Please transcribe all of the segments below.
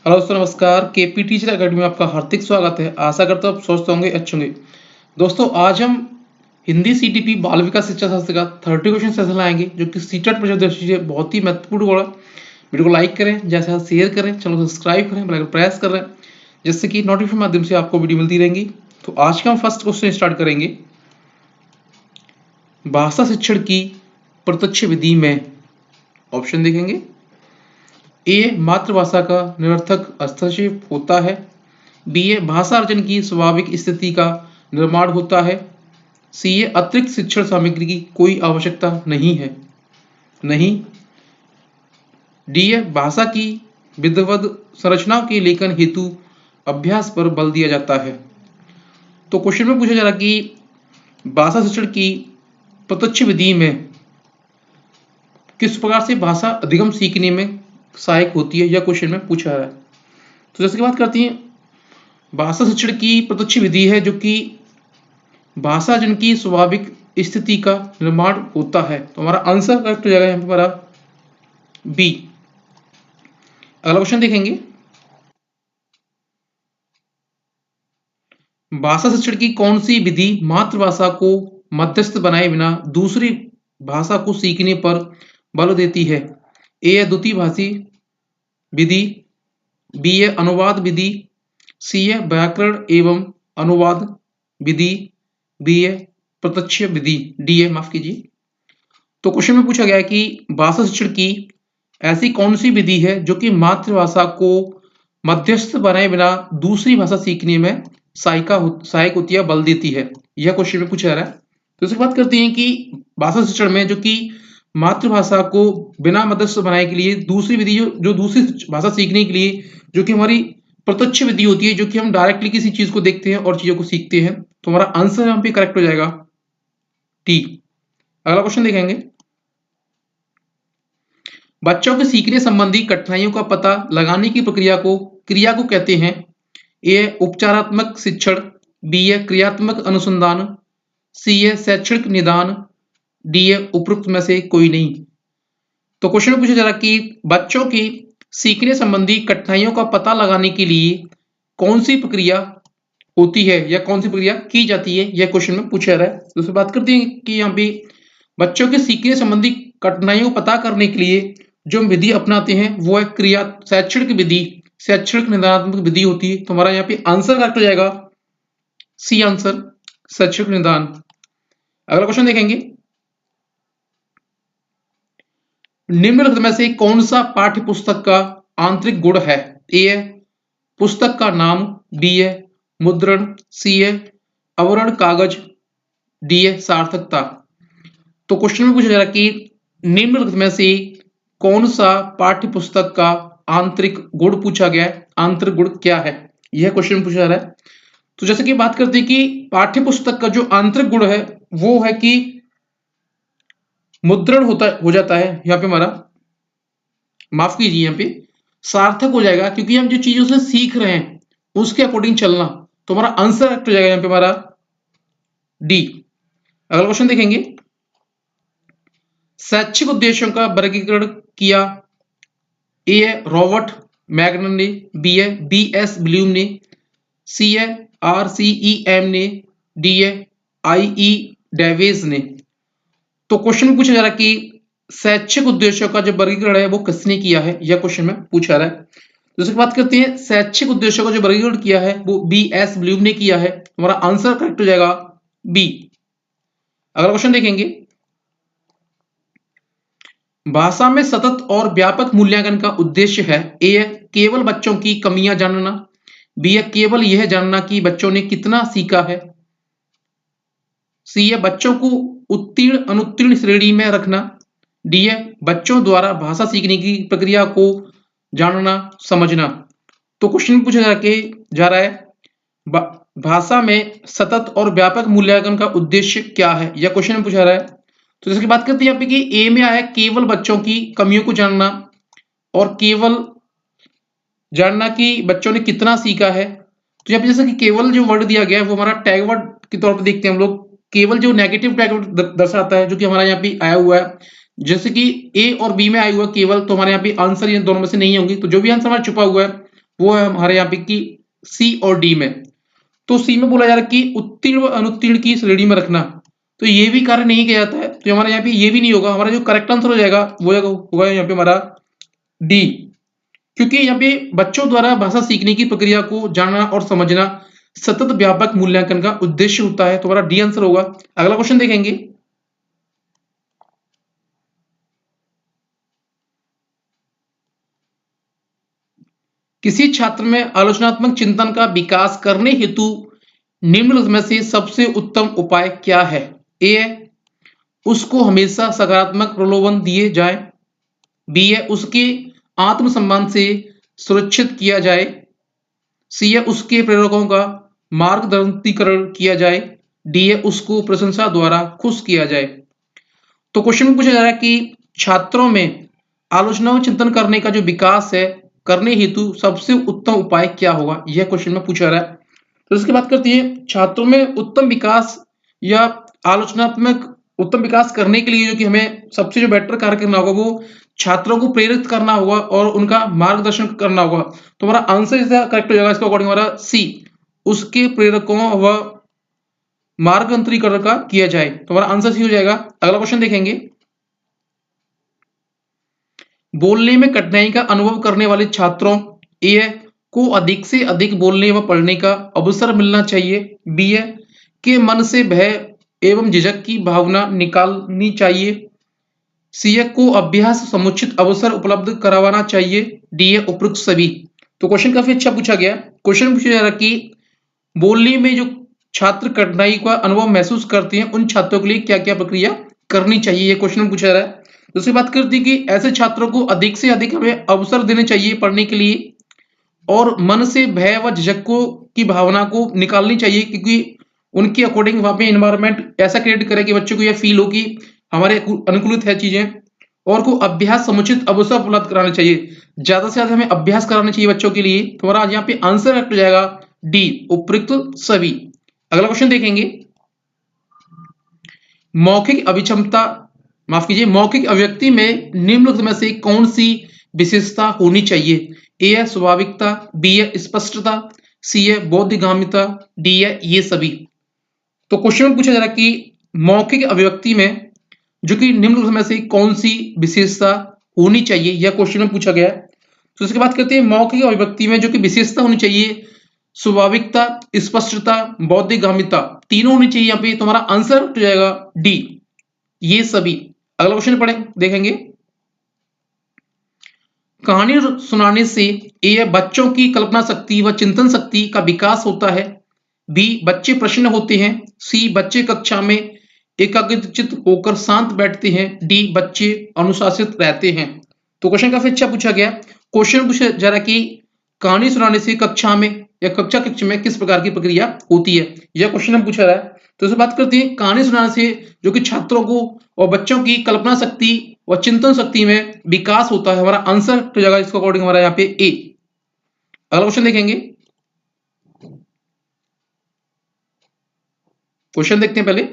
Hello दोस्तों, नमस्कार। KP teacher academy में आपका हार्दिक स्वागत है। आशा करता हूँ आप स्वस्थ होंगे, अच्छे होंगे। दोस्तों, आज हम हिंदी सीटीपी बाल विकास शिक्षा शास्त्र का 30 क्वेश्चन सेशन लाएंगे, जो कि सीटेट पर दृष्टि से बहुत ही महत्वपूर्ण होगा। वीडियो को लाइक करें, जैसे शेयर करें, चैनल को सब्सक्राइब करें, बेल आइकन प्रेस कर रहे हैं, जिससे कि नोटिफिकेशन माध्यम से आपको वीडियो मिलती रहेंगी। तो आज का हम फर्स्ट क्वेश्चन स्टार्ट करेंगे। भाषा शिक्षण की प्रत्यक्ष विधि में ऑप्शन देखेंगे। ए, मातृभाषा का निरर्थक हस्तक्षेप होता है। बी, ए, भाषा अर्जन की स्वाभाविक स्थिति का निर्माण होता है। सी, ए, अतिरिक्त शिक्षण सामग्री की कोई आवश्यकता नहीं है। नहीं। डी, ए, भाषा की विधिवत संरचनाओं के लेखन हेतु अभ्यास पर बल दिया जाता है। तो क्वेश्चन में पूछा जा रहा कि भाषा शिक्षण की प्रत्यक्ष विधि में किस प्रकार से भाषा अधिगम सीखने में सहायक होती है, यह क्वेश्चन में पूछा है। तो जैसे कि बात करती हैं, भाषा शिक्षण की प्रत्यक्ष विधि है जो कि भाषा जन की स्वाभाविक स्थिति का निर्माण होता है। तो हमारा आंसर करेक्ट हो जाएगा यहाँ पे हमारा बी। अगला क्वेश्चन देखेंगे। भाषा शिक्षण की कौन सी विधि मातृभाषा को मध्यस्थ बनाए बिना दूसरी भाषा को सीखने पर बल देती है? ए है द्वितीय भाषी विधि, बी है अनुवाद विधि, सी है व्याकरण एवं अनुवाद विधि, बी है प्रत्यक्ष विधि, डी है माफ कीजिए। तो क्वेश्चन में पूछा गया है कि भाषा शिक्षण की ऐसी कौन सी विधि है जो कि मातृभाषा को मध्यस्थ बनाए बिना दूसरी भाषा सीखने में सहायक होती है, बल देती है। यह क्वेश्चन में पूछा जा रहा है। तो इसकी बात करते हैं कि भाषा शिक्षण में जो कि मातृभाषा को बिना मध्यस्थ बनाए के लिए दूसरी विधि जो दूसरी भाषा सीखने के लिए जो कि हमारी प्रत्यक्ष विधि होती है, जो कि हम डायरेक्टली किसी चीज को देखते हैं और चीजों को सीखते हैं। तो हमारा आंसर यहाँ पे करेक्ट हो जाएगा टी। अगला क्वेश्चन देखेंगे। बच्चों के सीखने संबंधी कठिनाइयों का पता लगाने की प्रक्रिया को कहते हैं। ए, उपचारात्मक शिक्षण, बी है क्रियात्मक अनुसंधान, सी है शैक्षणिक निदान, डी है उपरोक्त में से कोई नहीं। तो क्वेश्चन में पूछा जा रहा कि बच्चों की सीखने संबंधी कठिनाइयों का पता लगाने के लिए कौन सी प्रक्रिया होती है या कौन सी प्रक्रिया की जाती है, यह क्वेश्चन में पूछा जा रहा है। दूसरी बात करते हैं कि यहाँ पे बच्चों के सीखने संबंधी कठिनाइयों को पता करने के लिए जो हम विधि अपनाते हैं वो है शैक्षणिक विधि, शैक्षणिक निदानात्मक विधि होती है। तो हमारा यहाँ पे आंसर करेक्ट हो जाएगा सी आंसर, शैक्षणिक निदान। अगला क्वेश्चन देखेंगे। निम्नलिखित में से कौन सा पाठ्य पुस्तक का आंतरिक गुण है? ए है पुस्तक का नाम, बी है मुद्रण, सी है आवरण कागज, डी है सार्थकता। तो क्वेश्चन में पूछा जा रहा है कि निम्नलिखित में से कौन सा पाठ्य पुस्तक का आंतरिक गुण पूछा गया है, आंतरिक गुण क्या है, यह क्वेश्चन पूछा जा रहा है। तो जैसे कि बात करते हैं कि पाठ्य पुस्तक का जो आंतरिक गुण है वो है कि मुद्रण हो जाता है। यहाँ पे हमारा माफ कीजिए, यहाँ पे सार्थक हो जाएगा, क्योंकि हम जो चीजों से सीख रहे हैं उसके अकॉर्डिंग चलना। तो हमारा आंसर करेक्ट हो जाएगा यहाँ पे हमारा डी। अगला क्वेश्चन देखेंगे। शैक्षिक उद्देश्यों का वर्गीकरण किया। ए है रॉबर्ट मैग्नन ने, बी है बी.एस. ब्लूम ने, सी है RCEM ने, डी है I.E. डेविस ने। तो क्वेश्चन में पूछा जा रहा है कि शैक्षिक उद्देश्यों का जो वर्गीकरण है वो किसने किया है, यह क्वेश्चन में पूछा रहा है। दूसरी बात करते हैं, शैक्षिक उद्देश्यों का जो वर्गीकरण किया है वो B.S. ब्लूम ने किया है। हमारा आंसर करेक्ट हो जाएगा बी। अगला क्वेश्चन देखेंगे। भाषा में सतत और व्यापक मूल्यांकन का उद्देश्य है। ए है केवल बच्चों की कमियां जानना, बी है केवल यह जानना कि बच्चों ने कितना सीखा है, सी है बच्चों को उत्तीर्ण अनुत्तीर्ण श्रेणी में रखना, डी है बच्चों द्वारा भाषा सीखने की प्रक्रिया को जानना समझना। तो क्वेश्चन में पूछा जा रहा है भाषा में सतत और व्यापक मूल्यांकन का उद्देश्य क्या है, यह क्वेश्चन में पूछा रहा है। तो जैसे कि बात करते हैं यहाँ पे कि ए में आया केवल बच्चों की कमियों को जानना और केवल जानना कि बच्चों ने कितना सीखा है। तो यहाँ पे जैसे कि केवल जो वर्ड दिया गया है वो हमारा टैग वर्ड के तौर पर देखते हैं हम लोग। केवल जो नेगेटिव टैग दर्शाता है, जो कि हमारा यहाँ पे आया हुआ है, जैसे कि ए और बी में आया हुआ केवल, तो हमारे यहाँ पे आंसर ये दोनों में से नहीं होंगे। तो जो भी आंसर हमारा छुपा हुआ है वो है हमारे यहाँ पे कि सी और डी में। तो सी में बोला जा रहा है कि उत्तीर्ण व अनुत्तीर्ण की श्रेणी में रखना, तो ये भी कार्य नहीं किया जाता है, तो हमारे यहाँ पे ये भी नहीं होगा। हमारा जो करेक्ट आंसर हो जाएगा वो होगा यहाँ पे हमारा डी, क्योंकि यहाँ पे बच्चों द्वारा भाषा सीखने की प्रक्रिया को जानना और समझना सतत व्यापक मूल्यांकन का उद्देश्य होता है, तो हमारा डी आंसर होगा। अगला क्वेश्चन देखेंगे। किसी छात्र में आलोचनात्मक चिंतन का विकास करने हेतु निम्नलिखित में से सबसे उत्तम उपाय क्या है? ए है उसको हमेशा सकारात्मक प्रलोभन दिए जाए, बी है उसके आत्मसम्मान से सुरक्षित किया जाए, सी है उसके प्रेरकों का मार्गदर्शीकरण किया जाए, डी है उसको प्रशंसा द्वारा खुश किया जाए। तो क्वेश्चन में पूछा जा रहा है कि छात्रों में आलोचना व चिंतन करने का जो विकास है करने हेतु सबसे उत्तम उपाय क्या होगा, यह क्वेश्चन में पूछा जा रहा है। तो इसकी बात करते हैं, छात्रों में उत्तम विकास या आलोचनात्मक उत्तम विकास करने के लिए जो कि हमें सबसे जो बेटर कार्य करना होगा वो छात्रों को प्रेरित करना होगा और उनका मार्गदर्शन करना होगा। तो हमारा आंसर इसका करेक्ट हो जाएगा, इसका अकॉर्डिंग हमारा सी, उसके प्रेरकों व मार्गदर्शीकरण का किया जाए, तो हमारा आंसर सी हो जाएगा। अगला क्वेश्चन देखेंगे। बोलने में कठिनाई का अनुभव करने वाले छात्रों ए को अधिक से अधिक बोलने व पढ़ने का अवसर मिलना चाहिए, बी के मन से भय एवं झिझक की भावना निकालनी चाहिए, सी को अभ्यास समुचित अवसर उपलब्ध करवाना चाहिए, डी उपरोक्त सभी। तो क्वेश्चन काफी अच्छा पूछा गया। क्वेश्चन पूछा जा रहा है कि बोलने में जो छात्र कठिनाई का अनुभव महसूस करते हैं उन छात्रों के लिए क्या क्या प्रक्रिया करनी चाहिए, ये क्वेश्चन पूछा जा रहा है। दूसरी बात करती है कि ऐसे छात्रों को अधिक से अधिक हमें अवसर देने चाहिए पढ़ने के लिए और मन से भय व झिझक को की भावना को निकालनी चाहिए, क्योंकि उनके अकॉर्डिंग वहां पे एनवायरनमेंट ऐसा क्रिएट करे कि बच्चों को यह फील हो कि हमारे अनुकूलित है चीजें, और को अभ्यास समुचित अवसर उपलब्ध कराने चाहिए, ज्यादा से ज्यादा हमें अभ्यास कराना चाहिए बच्चों के लिए। तो हमारा यहाँ पे आंसर हो जाएगा डी, उपयुक्त सभी। अगला क्वेश्चन देखेंगे। मौखिक अभिक्षमता माफ कीजिए मौखिक अभिव्यक्ति में निम्नलिखित में से कौन सी विशेषता होनी चाहिए? ए है स्वाभाविकता, बी है स्पष्टता, सी है बोधगामिता, डी है ये सभी। तो क्वेश्चन में पूछा जा रहा है कि मौखिक अभिव्यक्ति में जो कि निम्नलिखित में से कौन सी विशेषता होनी चाहिए, यह क्वेश्चन में पूछा गया है। तो इसकी बात करते हैं, मौखिक अभिव्यक्ति में जो कि विशेषता होनी चाहिए स्वाभाविकता, स्पष्टता, बौद्धिकामिता, तीनों होनी चाहिए यहाँ पे। तुम्हारा आंसर हो जाएगा डी, ये सभी। अगला क्वेश्चन पढ़े देखेंगे। कहानी सुनाने से ए बच्चों की कल्पना शक्ति व चिंतन शक्ति का विकास होता है, बी बच्चे प्रसन्न होते हैं, सी बच्चे कक्षा में एकाग्रचित होकर शांत बैठते हैं, डी बच्चे अनुशासित रहते हैं। तो क्वेश्चन काफी अच्छा पूछा गया। क्वेश्चन पूछा जा रहा है कि कहानी सुनाने से कक्षा में या कक्षा कक्ष में किस प्रकार की प्रक्रिया होती है, यह क्वेश्चन हम पूछा रहा है। तो इसे बात करते हैं, कहानी सुनाने से जो कि छात्रों को और बच्चों की कल्पना शक्ति और चिंतन शक्ति में विकास होता है। हमारा आंसर तो जाएगा इसके अकॉर्डिंग हमारा यहाँ पे ए। अगला क्वेश्चन देखेंगे। क्वेश्चन देखते हैं पहले।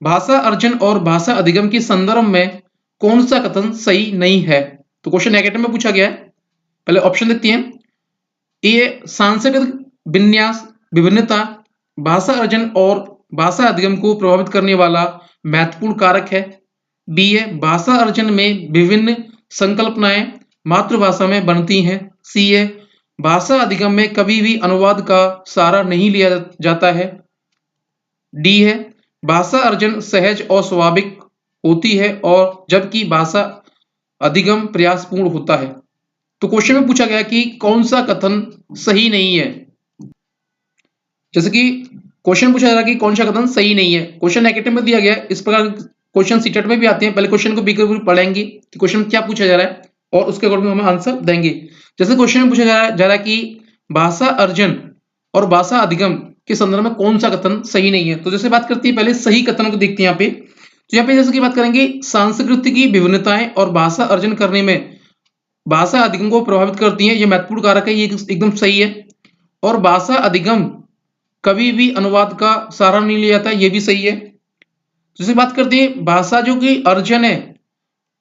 भाषा अर्जन और भाषा अधिगम के संदर्भ में कौन सा कथन सही नहीं है? तो क्वेश्चन नेगेटिव में पूछा गया है। पहले ऑप्शन देखते हैं। ए सांस्कृतिक विन्यास विभिन्नता भाषा अर्जन और भाषा अधिगम को प्रभावित करने वाला महत्वपूर्ण कारक है, बी है भाषा अर्जन में विभिन्न संकल्पनाएं मातृभाषा में बनती हैं, सी है भाषा अधिगम में कभी भी अनुवाद का सहारा नहीं लिया जाता है, डी है भाषा अर्जन सहज और स्वाभाविक होती है और जबकि भाषा अधिगम प्रयासपूर्ण होता है। तो क्वेश्चन में पूछा गया कि कौन सा कथन सही नहीं है। जैसे कि क्वेश्चन पूछा जा रहा है कि कौन सा कथन सही नहीं है, क्वेश्चन नेगेटिव में दिया गया है। इस प्रकार क्वेश्चन सीटेट में भी आते हैं। पहले क्वेश्चन को बिल्कुल पढ़ेंगे कि क्वेश्चन क्या पूछा जा रहा है और उसके अकॉर्डिंग हम आंसर देंगे। जैसे क्वेश्चन में पूछा जा रहा है कि भाषा अर्जन और भाषा अधिगम के संदर्भ में कौन सा कथन सही नहीं है। तो जैसे बात करती है पहले सही कथन को देखते हैं यहाँ पे। तो यहाँ पे जैसे कि बात करेंगे सांस्कृतिक विभिन्नताएं और भाषा अर्जन करने में भाषा अधिगम को प्रभावित करती हैं, ये महत्वपूर्ण कारक है, ये एकदम सही है। और भाषा अधिगम कभी भी अनुवाद का सहारा नहीं लिया जाता, ये भी सही है। जैसे बात करते हैं भाषा जो कि अर्जन है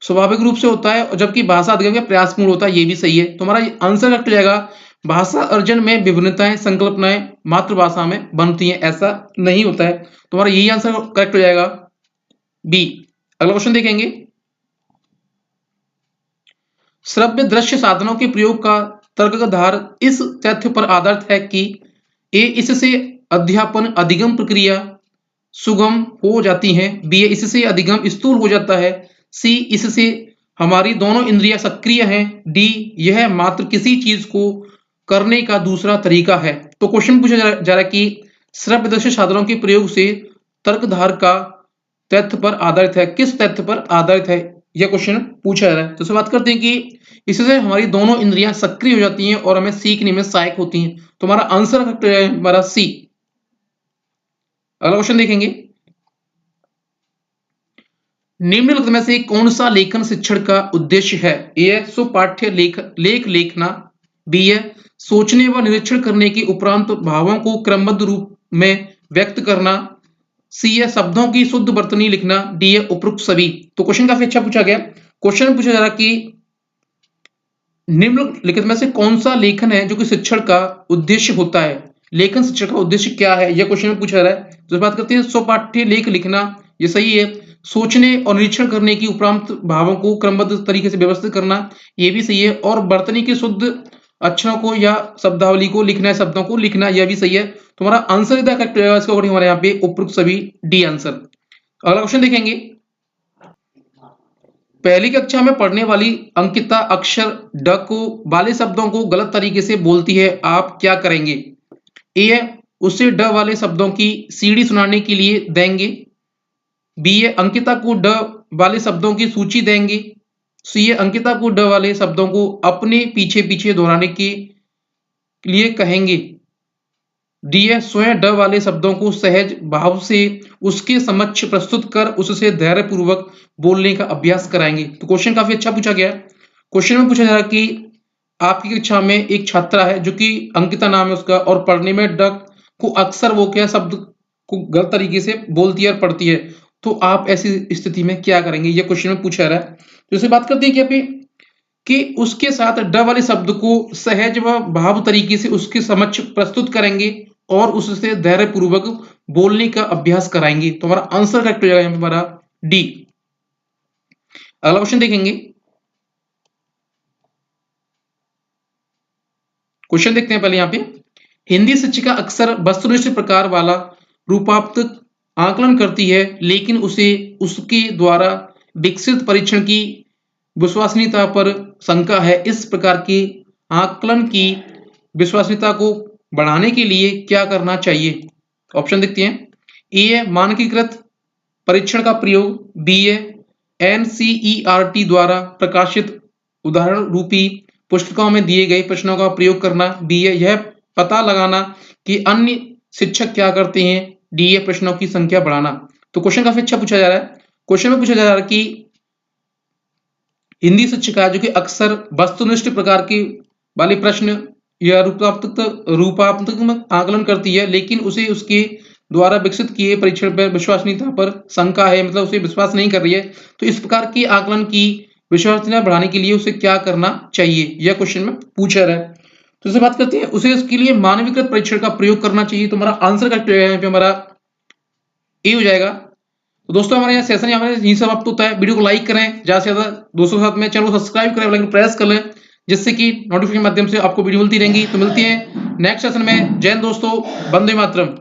स्वाभाविक रूप से होता है और जबकि भाषा अधिगम का प्रयासपूर्ण होता है, ये भी सही है। तो हमारा आंसर करेक्ट हो जाएगा भाषा अर्जन में विभिन्नताएं संकल्पनाएं मातृभाषा में बनती हैं, ऐसा नहीं होता है। तुम्हारा यही आंसर करेक्ट हो जाएगा, बी। अगला क्वेश्चन देखेंगे, श्रव्य दृश्य साधनों के प्रयोग का तर्कधार इस तथ्य पर आधारित है कि ए इससे अध्यापन अधिगम प्रक्रिया सुगम हो जाती है, बी इससे अधिगम स्थूल हो जाता है, सी इससे हमारी दोनों इंद्रियां सक्रिय हैं, डी यह मात्र किसी चीज को करने का दूसरा तरीका है। तो क्वेश्चन पूछा जा रहा है कि श्रव्य दृश्य साधनों के प्रयोग से तर्कधार का तथ्य पर आधारित है, किस तथ्य पर आधारित है, यह क्वेश्चन पूछा जा रहा है। तो इससे बात करते हैं कि इससे हमारी दोनों इंद्रियां सक्रिय हो जाती हैं और हमें सीखने में सहायक होती हैं। तो हमारा आंसर करेक्ट है हमारा सी। अगला क्वेश्चन देखेंगे, निम्नलिखित में से कौन सा लेखन शिक्षण का उद्देश्य है, ए सुपाठ्य लेख लिखना, बी है सोचने व निरीक्षण करने के उपरांत भावों को क्रमबद्ध रूप में व्यक्त करना, सी है शब्दों की शुद्ध वर्तनी लिखना, डी है उपरोक्त सभी। तो क्वेश्चन काफी अच्छा पूछा गया। क्वेश्चन पूछा जा रहा कि निम्नलिखित में से कौन सा लेखन है जो कि शिक्षण का उद्देश्य होता है, लेखन शिक्षण का उद्देश्य क्या है, यह क्वेश्चन में पूछा जा रहा है। तो बात करते हैं स्वपाठ्य लेख लिखना, ये सही है। सोचने और निरीक्षण करने की उपरांत भावों को क्रमबद्ध तरीके से व्यवस्थित करना, ये भी सही है। और वर्तनी के शुद्ध अक्षरों को या शब्दावली को लिखना है, शब्दों को लिखना, यह भी सही है। तुम्हारा आंसर इधर करेक्ट है, इसका अकॉर्डिंग हमारे यहाँ पे उपरोक्त सभी, डी आंसर। अगला क्वेश्चन देखेंगे, पहली कक्षा में पढ़ने वाली अंकिता अक्षर ड को वाले शब्दों को गलत तरीके से बोलती है, आप क्या करेंगे, ए उसे ड वाले शब्दों की सीडी सुनाने के लिए देंगे, बी अंकिता को ड वाले शब्दों की सूची देंगे, सी अंकिता को ड वाले शब्दों को अपने पीछे पीछे दोहराने के लिए कहेंगे, डी स्वयं ड वाले शब्दों को सहज भाव से उसके समक्ष प्रस्तुत कर उससे धैर्य पूर्वक बोलने का अभ्यास कराएंगे। तो क्वेश्चन काफी अच्छा पूछा गया। क्वेश्चन में पूछा जा रहा है कि आपकी कक्षा में एक छात्रा है जो कि अंकिता नाम है उसका, और पढ़ने में ड को अक्सर वो क्या शब्द को गलत तरीके से बोलती है और पढ़ती है, तो आप ऐसी स्थिति में क्या करेंगे, ये क्वेश्चन में पूछा जा रहा है। तो इसे बात करते हैं कि अभी कि उसके साथ ड वाले शब्द को सहज व भाव तरीके से उसके समक्ष प्रस्तुत करेंगे और उससे धैर्य पूर्वक बोलने का अभ्यास कराएंगे। तो हमारा आंसर करेक्ट हो जाएगा यहाँ पे हमारा डी। अगला क्वेश्चन देखेंगे, क्वेश्चन देखते हैं पहले यहाँ पे, हिंदी शिक्षिका अक्सर वस्तुनिष्ठ प्रकार वाला रूपात्मक आकलन करती है, लेकिन उसे उसके द्वारा विकसित परीक्षण की विश्वसनीयता पर शंका है। इस प्रकार के आकलन की विश्वसनीयता को बढ़ाने के लिए क्या करना चाहिए। ऑप्शन देखते हैं, ए मानकीकृत परीक्षण का प्रयोग, बी एनसीईआरटी द्वारा प्रकाशित उदाहरण रूपी पुस्तकों में दिए गए प्रश्नों का प्रयोग करना, डी यह पता लगाना कि अन्य शिक्षक क्या करते हैं, डी प्रश्नों की संख्या बढ़ाना। तो क्वेश्चन काफी अच्छा पूछा जा रहा है। क्वेश्चन में पूछा जा रहा है कि हिंदी शिक्षिका जो कि अक्सर वस्तुनिष्ठ प्रकार के वाले प्रश्न या रूपात्मक आकलन करती है, लेकिन उसे उसके द्वारा विकसित किए परीक्षण पर विश्वसनीयता पर शंका है, मतलब उसे विश्वास नहीं कर रही है। तो इस प्रकार की आकलन की विश्वसनीयता बढ़ाने के लिए उसे क्या करना चाहिए, यह क्वेश्चन में पूछा रहा है। तो इसे बात करते हैं, उसे इसके लिए मानवीकृत परीक्षण का प्रयोग करना चाहिए। तो हमारा आंसर करेक्ट यहाँ पे हमारा ए हो जाएगा। तो दोस्तों हमारे यहाँ सेशन हमारे यही समाप्त होता है। वीडियो को लाइक करें, ज्यादा से ज्यादा दोस्तों के साथ में, चैनल को सब्सक्राइब करें, बेल प्रेस कर लें, जिससे कि नोटिफिकेशन के माध्यम से आपको वीडियो मिलती रहेंगी। तो मिलती है नेक्स्ट सेशन में। जय हिंद दोस्तों, वंदे मातरम।